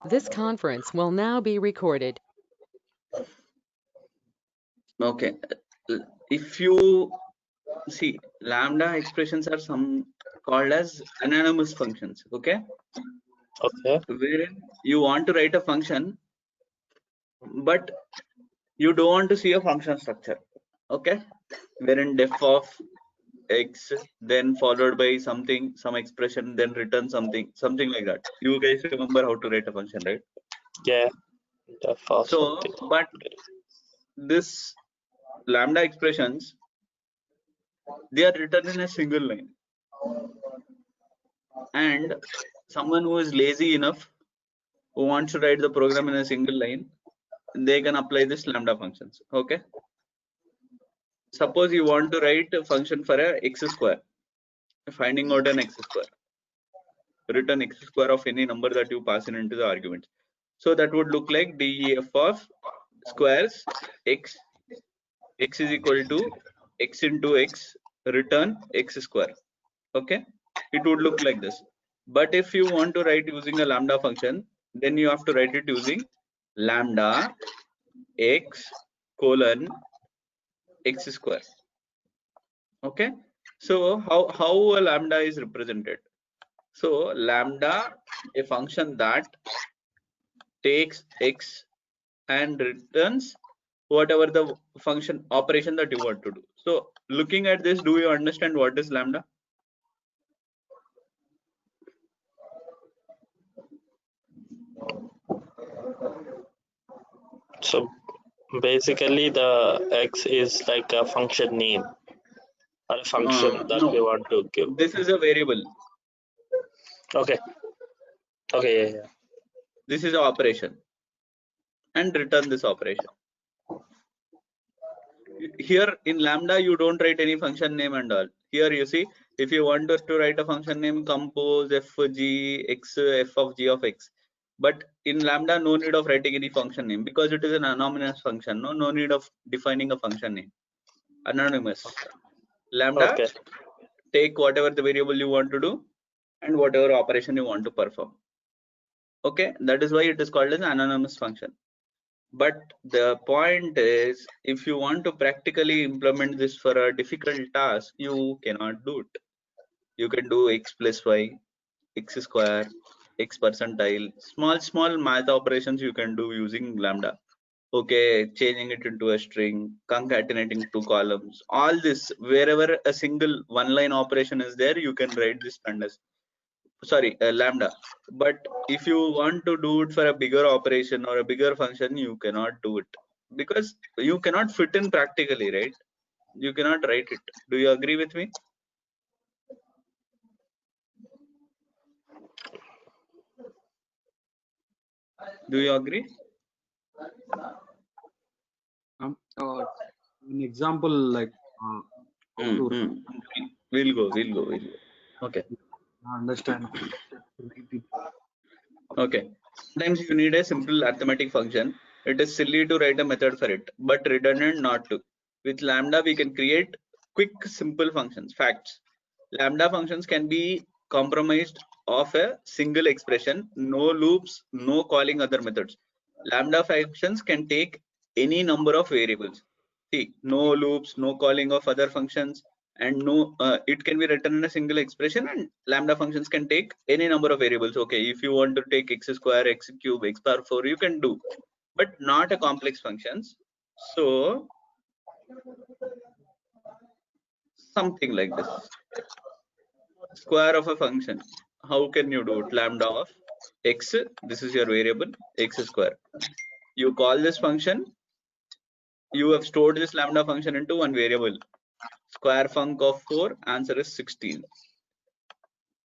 This conference will now be recorded. Okay, if you see, lambda expressions are some called as anonymous functions. Okay, wherein you want to write a function, but you don't want to see a function structure. Okay, wherein def of x, then followed by something, some expression, then return something like that. You guys remember how to write a function, right? Yeah. So, but this lambda expressions, they are written in a single line, and someone who is lazy enough, who wants to write the program in a single line, they can apply this lambda functions. Okay, suppose you want to write a function for a x square, finding out an x square, return x square of any number that you pass in into the argument. So that would look like def of squares x is equal to x into x, return x square. Okay, it would look like this. But if you want to write using a lambda function, then you have to write it using lambda x colon x square. Okay, so how a lambda is represented? So lambda, a function that takes x and returns whatever the function operation that you want to do. So looking at this, do you understand what is lambda? So basically the x is like a function name or a function that No, we want to give. this is a variable. Okay, yeah. This is an operation, and return this operation. Here in lambda you don't write any function name and all. Here you see, if you want to write a function name, compose f g x f of g of x, but in lambda no need of writing any function name because it is an anonymous function. No need of defining a function name. Anonymous. Lambda, Okay. take whatever the variable you want to do and whatever operation you want to perform. Okay, that is why it is called as an anonymous function. But the point is, if you want to practically implement this for a difficult task, you cannot do it. You can do x plus y, x square, x percentile, small math operations you can do using lambda. Okay, changing it into a string, concatenating two columns, all this, wherever a single one line operation is there, you can write this pandas. Sorry, lambda. But if you want to do it for a bigger operation or a bigger function, you cannot do it because you cannot fit in practically, right? You cannot write it. Do you agree with me? Do you agree? An example like We'll go. Okay. Understand. Okay. Sometimes you need a simple arithmetic function. It is silly to write a method for it, but redundant not to. With lambda, we can create quick, simple functions. Facts. Lambda functions can be compromised of a single expression, no loops, no calling other methods. Lambda functions can take any number of variables. See, no loops, no calling of other functions, and no, it can be written in a single expression, and lambda functions can take any number of variables. Okay, if you want to take x square, x cube, x power 4, you can do, but not a complex functions. So something like this. Square of a function, how can you do it? Lambda of x, this is your variable x square. You call this function, you have stored this lambda function into one variable. Square func of 4, answer is 16.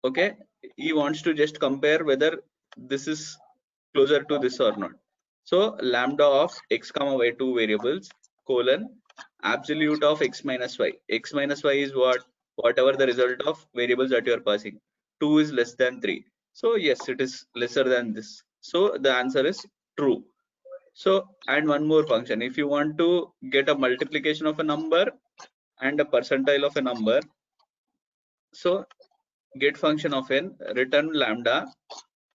Okay, he wants to just compare whether this is closer to this or not. So lambda of x comma y, two variables, colon absolute of x minus y. X minus y is what? Whatever the result of variables that you are passing. 2 is less than 3. So yes, it is lesser than this. So the answer is true. So, and one more function, if you want to get a multiplication of a number and a percentile of a number, so get function of n, return lambda,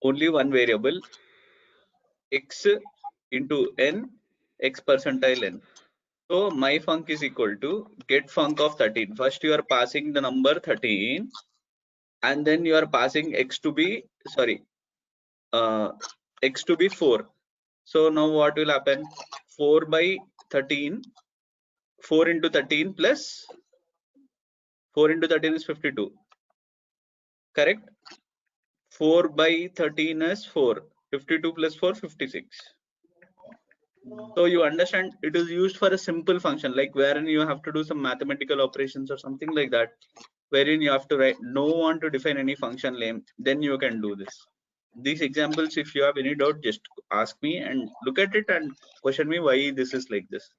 only one variable, x into n, x percentile n. So my func is equal to get func of 13. First you are passing the number 13 and then you are passing x to be, sorry, x to be 4. So now what will happen? 4 by 13, 4 into 13 plus 4 into 13 is 52. Correct? 4 by 13 is 4. 52 plus 4, 56. So you understand it is used for a simple function, like wherein you have to do some mathematical operations or something like that, wherein you have to write, no want to define any function name, then you can do this. These examples, if you have any doubt, just ask me and look at it and question me why this is like this.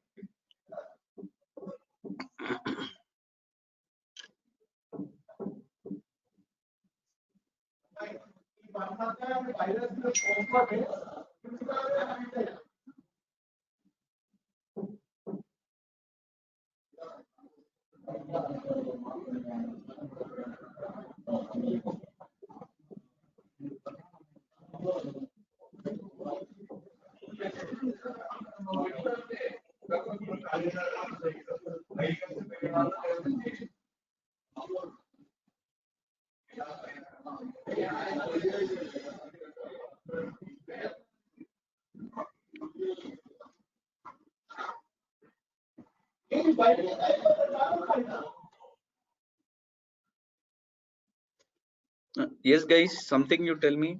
Yes, guys, something you tell me.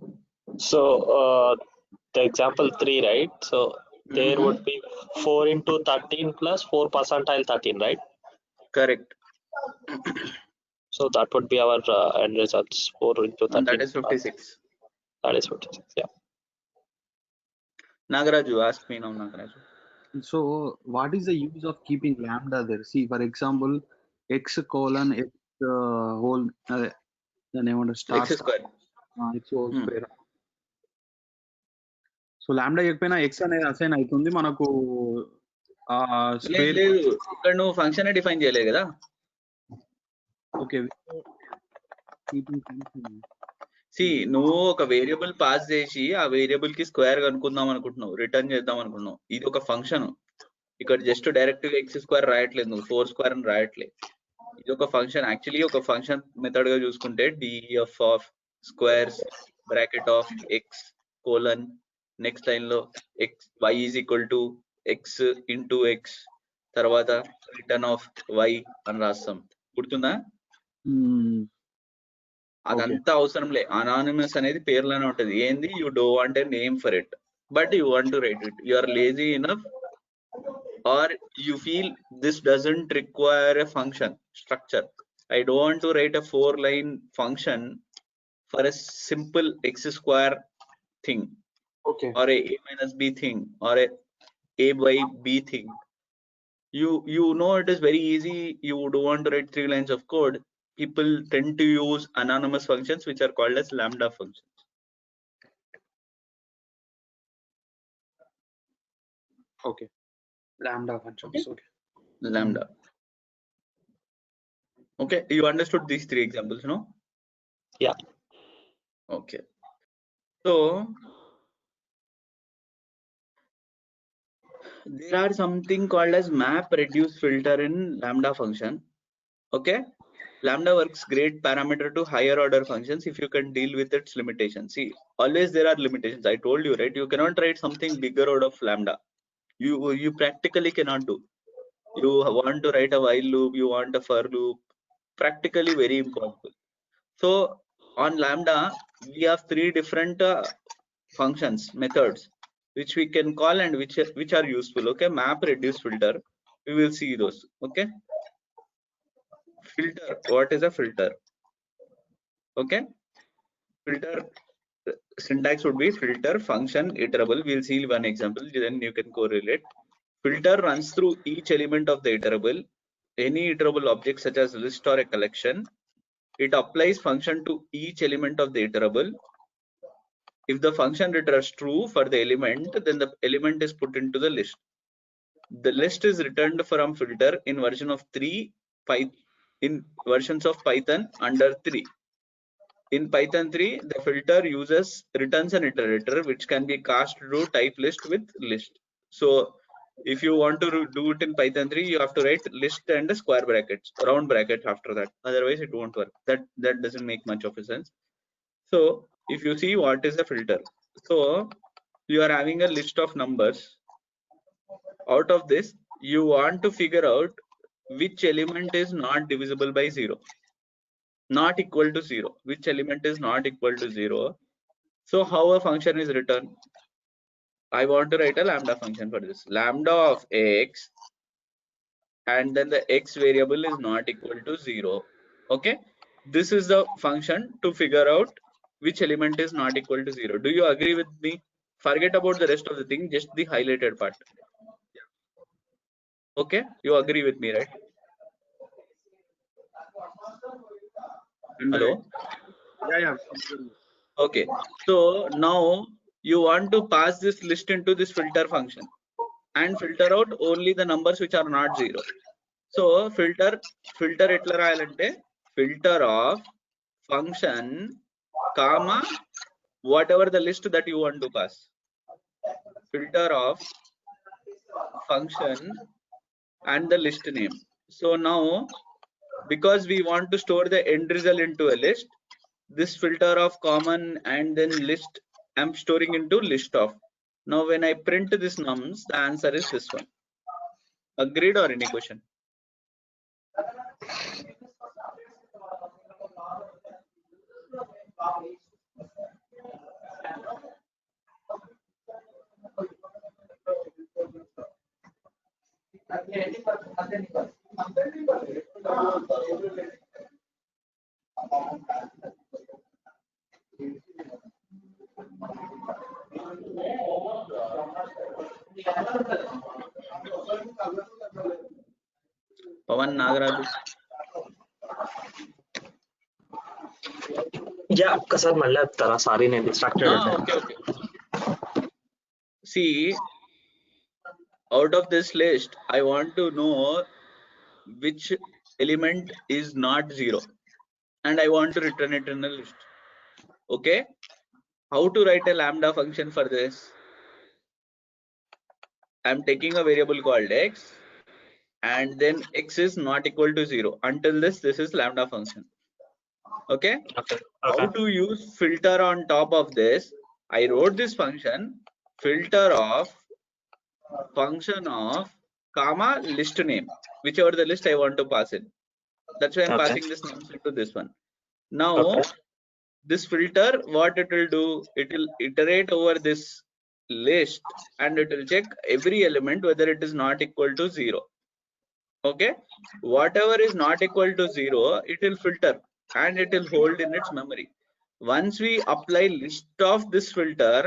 So the example 3, right? So there would be 4 into 13 plus 4 percentile 13, right? Correct. So that would be our end results. 4 into 13. And that is 56. That is 56. Yeah. Nagaraju, ask me now, Nagaraju. So what is the use of keeping lambda there? See, for example, x colon x whole the name of the star X square. x whole square. So lambda చెప్పినా X అనేది assign అవుతుంది మనకు square. లేదు, ఇక్కడ నువ్వు function define చేయలేదు కదా. Okay, నువ్వు ఒక వేరియబుల్ పాస్ చేసి ఆ వేరియబుల్ కి స్క్వేర్ కనుక్కుందాం అనుకుంటున్నావు, రిటర్న్ చేద్దాం అనుకున్నావు. ఇది ఒక ఫంక్షన్. ఇక్కడ జస్ట్ డైరెక్ట్ గా ఎక్స్ స్క్వేర్ రాయట్లేదు, నువ్వు 4 స్క్వేర్ అని రాయట్లేదు. ఇది ఒక ఫంక్షన్. యాక్చువల్లీ ఒక ఫంక్షన్ మెథడ్ గా చూసుకుంటే def of squares bracket of x colon next line లో x y is equal to x into x తర్వాత రిటర్న్ ఆఫ్ వై అని రాస్తాం. గుర్తుందా? అదంతా అవసరం లే. అనానిమస్ అనేది పేర్లోనే ఉంటది. ఏంది, you do want a name for it but you want to write it. You are lazy enough or you feel this doesn't require a function structure. I don't want to write a 4-line function for a simple x square thing, okay, or a minus b thing, or a by b thing. You know it is very easy. You don't want to write 3 lines of code. People tend to use anonymous functions which are called as lambda functions. okay, lambda functions. Okay, Lambda. Okay, you understood these 3 examples, no? Yeah. Okay. So there are something called as map reduce filter in lambda function. Okay, lambda works great parameter to higher order functions if you can deal with its limitations. See, always there are limitations. I told you, right? You cannot write something bigger out of lambda. You practically cannot do. You want to write a while loop, you want a for loop, practically very impossible. So on lambda we have 3 different functions, methods, which we can call and which are useful. Okay, map reduce filter, we will see those. Okay, filter, what is a filter? Okay, filter syntax would be filter function iterable. We'll see one example, then you can correlate. Filter runs through each element of the iterable, any iterable object such as list or a collection. It applies function to each element of the iterable. If the function returns true for the element, then the element is put into the list. The list is returned from filter in version of 3 in versions of Python under 3. In Python 3, the filter returns an iterator which can be cast to type list with list. So if you want to do it in Python 3, you have to write list and square brackets, round brackets after that. Otherwise, it won't work. That doesn't make much of a sense. So if you see what is a filter, so you are having a list of numbers. Out of this, you want to figure out which element is not divisible by 0, not equal to 0, which element is not equal to 0. So how a function is written? I want to write a lambda function for this. Lambda of x, and then the x variable is not equal to 0. Okay, this is the function to figure out which element is not equal to 0. Do you agree with me? Forget about the rest of the thing, just the highlighted part. Okay, you agree with me, right? Hello? Yeah. Okay, so now you want to pass this list into this filter function and filter out only the numbers which are not 0. So filter etla rayalante, filter of function comma whatever the list that you want to pass. Filter of function and the list name. So now, because we want to store the end result into a list, this filter of common and then list I'm storing into list of. Now when I print this nums, the answer is this one. Agreed or any question? Pawan Nagaraju. Yeah, sir, మళ్ళీ చెప్తారా? Sorry నేను distracted ఉండే. Okay. See, out of this list, I want to know which element is not 0, and I want to return it in a list. Okay, how to write a lambda function for this? I'm taking a variable called x, and then x is not equal to 0. Until this is lambda function. Okay. How to use filter on top of this? I wrote this function filter of function of comma list name, whichever the list I want to pass in. That's why I'm passing this nums into this one. Now this filter, what it will do, it will iterate over this list and it will check every element whether it is not equal to 0. Okay, whatever is not equal to 0, it will filter and it will hold in its memory. Once we apply list of this filter,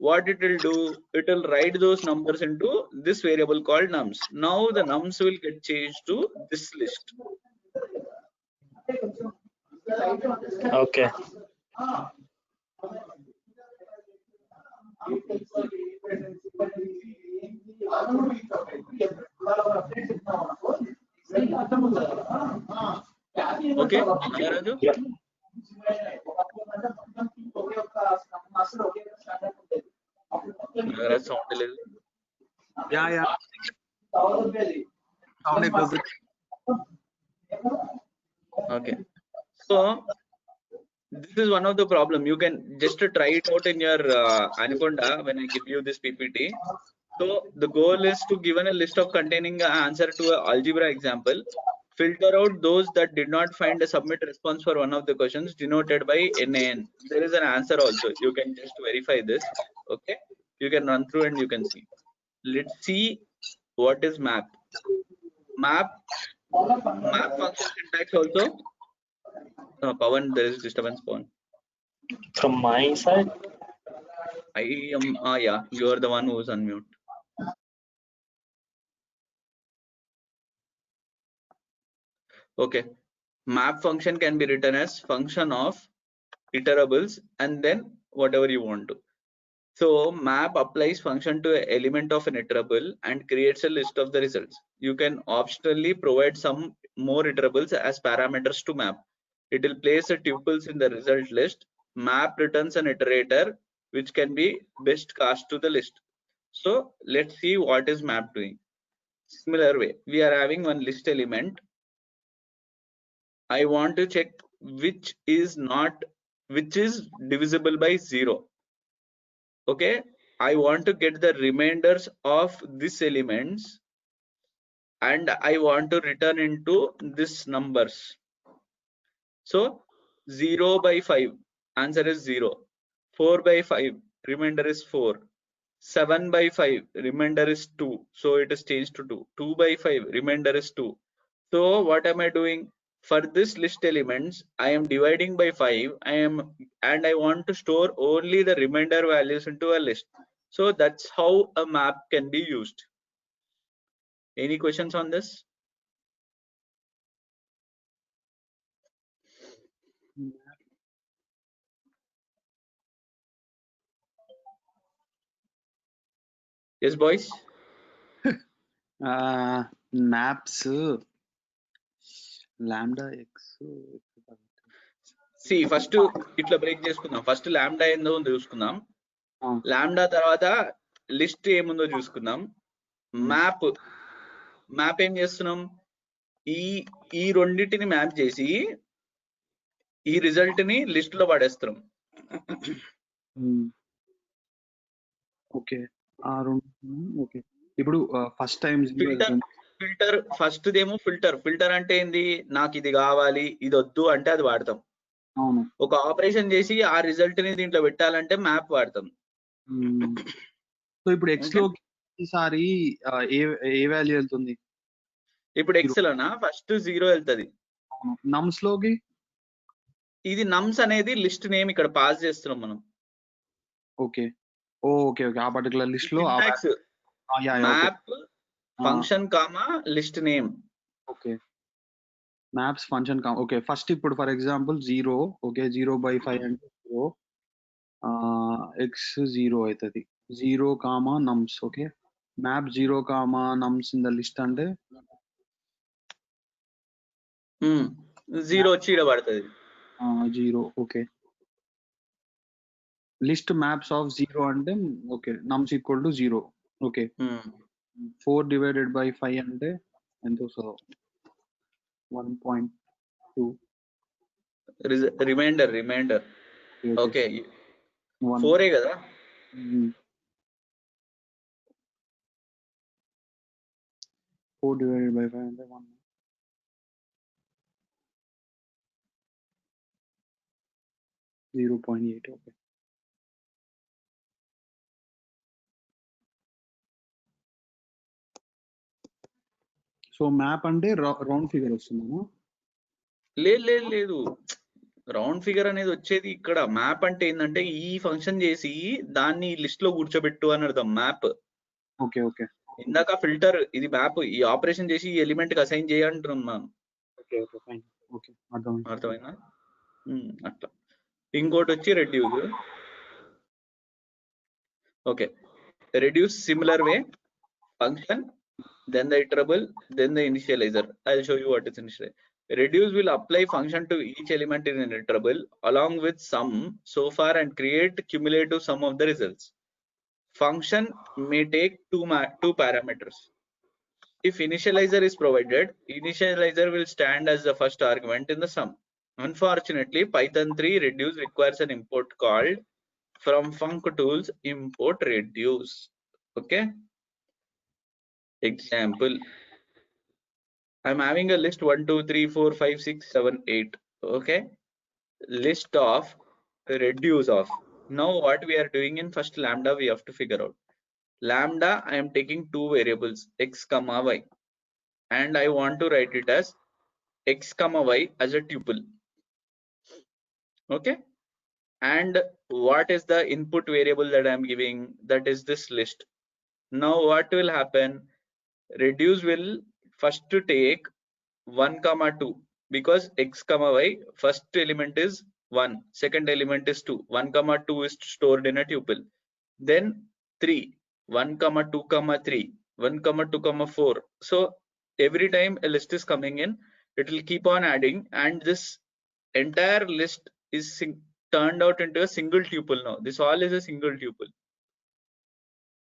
what it will do, it will write those numbers into this variable called nums. Now the nums will get changed to this list. Okay. Okay, Nagaraju? Yeah. Nagaraj, sound a little. Yeah. Sound echoes. Okay, so this is one of the problem. You can just try it out in your Anaconda when I give you this PPT. So the goal is to given a list of containing an answer to an algebra example, filter out those that did not find a submit response for one of the questions denoted by NaN. There is an answer also. You can just verify this. Okay, you can run through and you can see. Let's see what is map. Map function syntax also. Pawan, there is disturbance, Pawan. From my side? I am, yeah, you are the one who is on mute. Okay, map function can be written as function of iterables and then whatever you want to. So map applies function to an element of an iterable and creates a list of the results. You can optionally provide some more iterables as parameters to map. It will place the tuples in the result list. Map returns an iterator which can be best cast to the list. So let's see what is map doing. Similar way, we are having one list element. I want to check which is divisible by 0. Okay, I want to get the remainders of these elements and I want to return into this numbers. So 0 by 5, answer is 0. 4 by 5, remainder is 4. 7 by 5, remainder is 2. So it is changed to 2. 2 by 5, remainder is 2. So what am I doing? For this list elements, I am dividing by 5. And I want to store only the remainder values into a list. So that's how a map can be used. Any questions on this? Yes, boys. Maps lambda x. See, first ఇట్లా break చేసుకుందాం. First lambda ఏందో చూసుకుందాం. Ah. Lambda తర్వాత list ఏముందో చూసుకుందాం. Map ఏం చేస్తున్నాం? ఈ రెండింటిని మ్యాప్ చేసి ఈ రిజల్ట్ ని లిస్ట్ లో పడేస్తున్నాం. Okay okay. ఇప్పుడు ఫస్ట్ టైం ఫిల్టర్ ఫస్ట్ దేమో ఫిల్టర్ అంటే ఏంది? నాకు ఇది కావాలి, ఇది వద్దు అంటే అది వాడతాం. అవును. ఒక ఆపరేషన్ చేసి ఆ రిజల్ట్ ని దీంట్లో పెట్టాలంటే మ్యాప్ వాడతాం. సో ఇప్పుడు ఎక్స్ లో ఈసారి ఏ వాల్యూ వెళ్తుంది? ఇప్పుడు ఎక్స్ లోనా ఫస్ట్ 0 వెళ్తది. నమ్స్ లోకి ఇది నమ్స్ అనేది లిస్ట్ నేమ్ ఇక్కడ పాస్ చేస్తున్నాం మనం. Okay okay okay. ఆ పర్టికులర్ లిస్ట్ లో map function comma list name. Okay, maps function comma. Okay, first ఇప్పుడు ఫర్ ఎగ్జాంపుల్ 0. ఓకే, 0 by 5 అంటే 0, ఎక్స్ 0 అవుతుంది. 0 comma నమ్స్. Okay, map 0 comma నమ్స్ in the list అంటే 0 వచ్చి ఇక్కడ పడుతుంది. 0. ఓకే, లిస్ట్ మ్యాప్స్ ఆఫ్ 0 అంటే okay నమ్స్ equal to 0. Okay, 4 divided by 5 అంటే ఎంత వస్తుందో? 1.2. రిమైండర్ ఓకే 4 కదా. 4 divided by 5 అంటే 1. ఓకే, సో మ్యాప్ అంటే రౌండ్ ఫిగర్ వస్తుందా? లేదు, రౌండ్ ఫిగర్ అనేది వచ్చేది ఇక్కడ. మ్యాప్ అంటే ఏంటంటే ఈ ఫంక్షన్ చేసి దాన్ని లిస్ట్ లో కూర్చోబెట్టు అని అర్థం మ్యాప్. ఓకే ఓకే, ఇందాక ఫిల్టర్, ఇది మ్యాప్. ఈ ఆపరేషన్ చేసి ఈ ఎలిమెంట్ కి అసైన్ చేయంటున్నాం. Okay okay fine. ఓకే, అర్థమైందా? అట్లా. ఇంకోటి వచ్చి reduce. Okay, reduce similar way function, then the iterable, then the initializer. I'll show you what is initializer. Reduce will apply function to each element in an iterable along with sum so far and create cumulative sum of the results. Function may take two parameters. If initializer is provided, initializer will stand as the first argument in the sum. Unfortunately, Python 3 reduce requires an import called from functools import reduce. Okay, example, I'm having a list 1 2 3 4 5 6 7 8. Okay, list of reduce of. Now what we are doing in first lambda, we have to figure out lambda. I am taking two variables x comma y and I want to write it as x comma y as a tuple. Okay, and what is the input variable that I am giving? That is this list. Now what will happen? Reduce will first to take 1 comma 2 because x comma y first element is 1, second element is 2. 1 comma 2 is stored in a tuple. Then 3, 1 comma 2 comma 3, 1 comma 2 comma 4. So every time a list is coming in, it will keep on adding, and this entire list is turned out into a single tuple now. This all is a single tuple.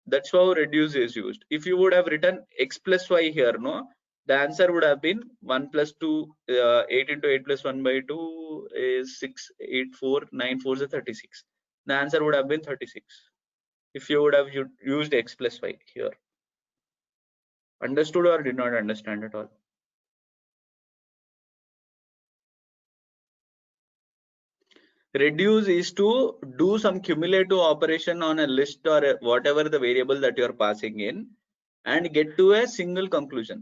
That's how reduce is used. If you would have written x plus y here, no, the answer would have been 1 plus 2, 8 into 8 plus 1 by 2 is 6, 8, 4, 9, 4 is 36. The answer would have been 36 if you would have used x plus y here. Understood or did not understand at all? Reduce is to do some cumulative operation on a list or whatever the variable that you are passing in and get to a single conclusion.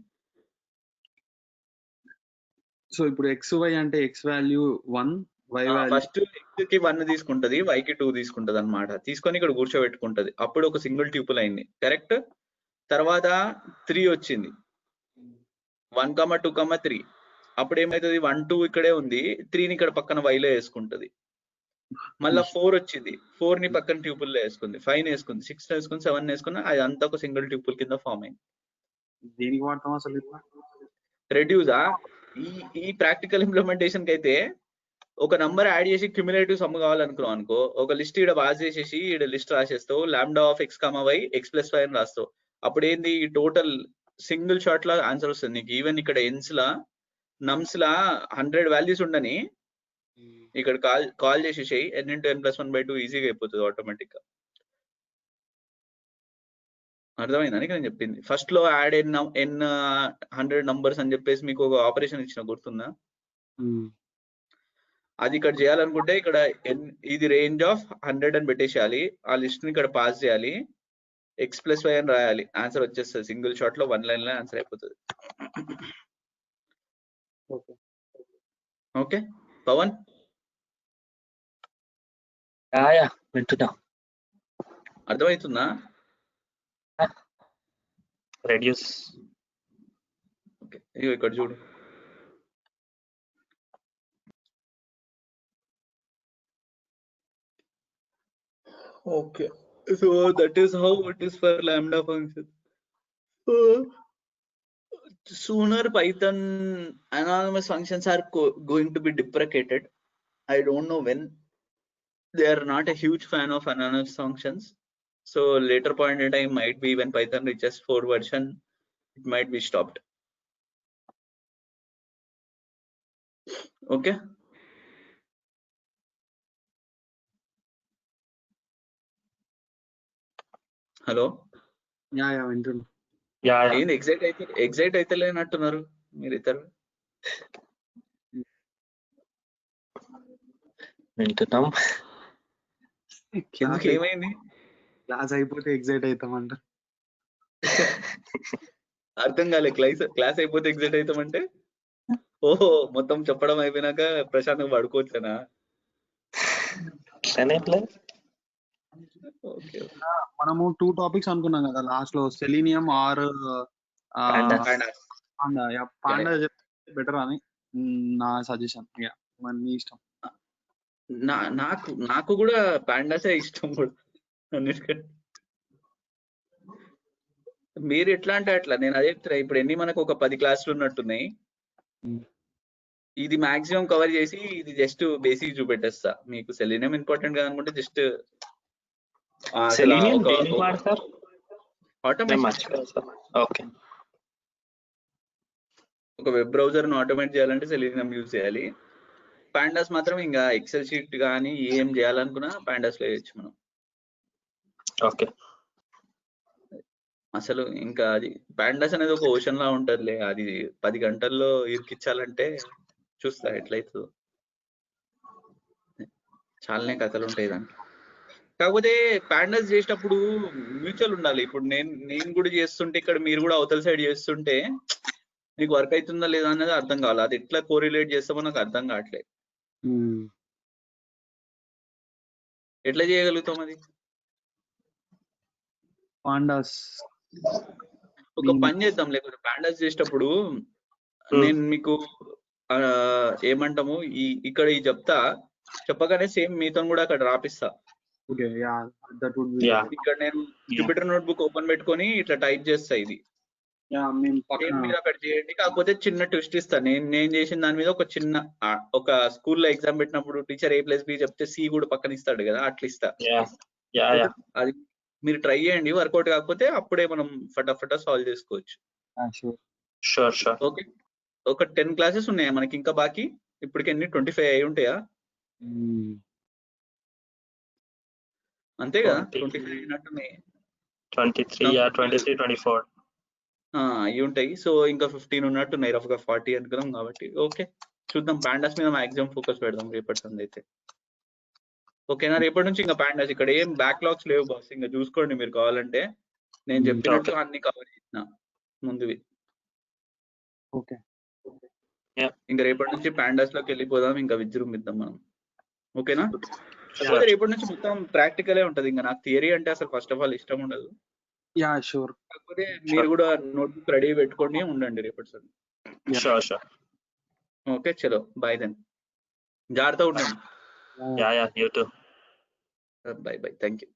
So ఇప్పుడు XY అంటే X value 1, Y value first x కి 1 తీసుకుంటది, y కి 2 తీసుకుంటది అన్నమాట. తీసుకొని ఇక్కడ కూర్చోబెట్టుకుంటది. అప్పుడు ఒక సింగిల్ ట్యూపుల్ అయింది. కరెక్ట్. తర్వాత 3 వచ్చింది. 1, 2, 3. అప్పుడు ఏమైతుంది? 1, 2 ఇక్కడే ఉంది, 3 ని ఇక్కడ పక్కన y లో వేసుకుంటది. మళ్ళా 4 వచ్చింది, 4 ని పక్కన ట్యూపుల్ లో వేసుకుంది, 5 వేసుకుంది, 6 వేసుకుంది, 7 వేసుకుంది. అది అంతా ఒక సింగిల్ ట్యూపుల్ కింద ఫామ్ అయింది. దేనికి వాడతాం అసలు? రెడ్యూసా ఈ ప్రాక్టికల్ ఇంప్లిమెంటేషన్ కి అయితే ఒక నంబర్ యాడ్ చేసి క్యుములేటివ్ సమ్ కావాలనుకున్నాం అనుకో, ఒక లిస్ట్ ఇక్కడ పాస్ చేసేసి ఇక్కడ లిస్ట్ రాసేస్తావు, lambda of x, y x plus y అని రాస్తావు. అప్పుడు ఏంది, ఈ టోటల్ సింగిల్ షాట్ లా ఆన్సర్ వస్తుంది నీకు. ఈవెన్ ఇక్కడ ఎన్స్ లా నమ్స్ లా 100 వాల్యూస్ ఉండని ఇక్కడ call చేసేసేయి, n into n plus 1 by 2 ఈజీగా అయిపోతుంది ఆటోమేటిక్ గా. అర్థమైందా నీకు నేను చెప్పింది? ఫస్ట్ లో యాడ్ n 100 నంబర్స్ అని చెప్పేసి మీకు ఒక ఆపరేషన్ ఇచ్చిన, గుర్తుందా? అది ఇక్కడ చేయాలనుకుంటే ఇక్కడ ఇది రేంజ్ ఆఫ్ 100 అని పెట్టేసేయాలి, ఆ లిస్ట్ ని ఇక్కడ పాస్ చేయాలి, x plus y అని రాయాలి, ఆన్సర్ వచ్చేస్తుంది. సింగిల్ షాట్ లో 1 లైన్ లో ఆన్సర్ అయిపోతుంది. ఓకే పవన్? వింటున్నా. అర్థమవుతుందా? రెడ్యూస్. ఓకే ఇక్కడ చూడు. Okay, so that is how it is for lambda function. Sooner Python anonymous functions are going to be deprecated. I don't know when. They are not a huge fan of anonymous functions, so later point in time might be when Python reaches 4 version, it might be stopped. Okay. Hello, వింటున్నా. ఏంది excite అయితే లేనట్టున్నారు మీరు ఇద్దరు? వింటున్నాం. ఏమైంది? Class అయిపోతే excite అవుతామంట. అర్థం కాలే. క్లాస్ అయిపోతే ఎగ్జైట్ అవుతామంటే ఓహో మొత్తం చెప్పడం అయిపోయినాక ప్రశాంతంగా పడుకోవచ్చునా? మనము 2 టాపిక్స్ అనుకున్నాం కదా లాస్ట్ లో, సెలీనియం ఆర్ పాండా బెటర్ అని నా సజెషన్. మరి నీ ఇష్టం. నాకు కూడా పాండాసే ఇష్టం కూడా. మీరు ఎట్లా అంటే అట్లా, నేను అదే చెప్తున్నా. ఇప్పుడు ఎన్ని మనకు ఒక 10 క్లాసులు ఉన్నట్టున్నాయి, ఇది మాక్సిమం కవర్ చేసి ఇది జస్ట్ బేసిక్ చూపెట్టేస్తా మీకు. సెలీనియం ఇంపార్టెంట్ గా అనుకుంటే జస్ట్ ఒక వెబ్ బ్రౌజర్ ను ఆటోమేట్ చేయాలంటే సెలీనియం యూజ్ చేయాలి. పాండాస్ మాత్రం ఇంకా ఎక్సెల్ షీట్ కానీ ఏం చేయాలనుకున్నా పాండాస్ లో చేయొచ్చు మనం. ఓకే, అసలు ఇంకా అది పాండాస్ అనేది ఒక ఓషన్ లా ఉంటదిలే. అది 10 గంటల్లో ఇరికిచ్చాలంటే చూస్తా ఎట్లయితుందో. చాలానే కథలు ఉంటాయి దానికి. కాకపోతే పాండాస్ చేసేటప్పుడు మ్యూచువల్ ఉండాలి. ఇప్పుడు నేను కూడా చేస్తుంటే, ఇక్కడ మీరు కూడా అవతల సైడ్ చేస్తుంటే మీకు వర్క్ అవుతుందా లేదా అనేది అర్థం కావాలి. అది ఎట్లా కోరిలేట్ చేస్తామో నాకు అర్థం కావట్లేదు. ఎట్లా చేయగలుగుతాం అది? పాండాస్ ఒక పని చేద్దాం, లేకపోతే పాండాస్ చేసేటప్పుడు నేను మీకు ఏమంటాము ఇక్కడ ఈ చెప్తా, చెప్పగానే సేమ్ మీతో కూడా అక్కడ రాపిస్తా. ఇక్కడ నేను జూపిటర్ నోట్బుక్ ఓపెన్ పెట్టుకొని ఇట్లా టైప్ చేస్తా ఇది. యా మేము సేమ్ పక్కన మీరు అక్కడ చేయండి. కాకపోతే చిన్న ట్విస్ట్ ఇస్తాను. నేను చేసిన దాని మీద ఒక చిన్న ఒక స్కూల్లో ఎగ్జామ్ పెట్టినప్పుడు టీచర్ A+B చెప్తే C కూడా పక్కన ఇస్తాడు కదా, అట్లా ఇస్తా. యా అది మీరు ట్రై చేయండి. వర్కౌట్ కాకపోతే అప్పుడే మనం ఫటాఫటా సాల్వ్ చేసుకోవచ్చు. షూర్ షూర్ ఓకే, ఒక 10 క్లాసెస్ ఉన్నాయా మనకి ఇంకా బాకీ? ఇప్పటికి ఎన్ని 25 అయి ఉంటాయా? అంతే కదా, 25 అయినట్టున్నాయి. 23 23 24 అవి ఉంటాయి. సో ఇంకా 15 ఉన్నట్టున్నాయి, రఫ్గా 40 అనుకున్నాం కాబట్టి. ఓకే, చూద్దాం. పాండాస్ మీద మాక్సిమం ఫోకస్ పెడదాం రేపటి సంది అయితే. ఓకేనా, రేపటి నుంచి ఇంకా పాండాస్ ఇక్కడ ఏం బ్యాక్లాగ్స్ లేవు బాస్, ఇంకా చూసుకోండి మీరు కావాలంటే. నేను చెప్పినట్టు అన్ని కవర్ చేసిన ముందువి. ఓకే ఇంకా రేపటి నుంచి పాండాస్ లోకి వెళ్ళిపోదాం, ఇంకా విజృంభిద్దాం మనం. ఓకేనా, కాకపోతే రేపటి నుంచి మొత్తం ప్రాక్టికలే ఉంటది. ఇంకా నాకు థియరీ అంటే అసలు ఫస్ట్ ఆఫ్ ఆల్ ఇష్టం ఉండదు. యా షూర్ కాకపోతే మీరు కూడా నోట్బుక్ రెడీ పెట్టుకొని ఉండండి రేపటి సార్. షూర్ ఓకే, చలో బాయ్ దెన్. జాగ్రత్తగా ఉండండి. Yeah you two. By by, thank you.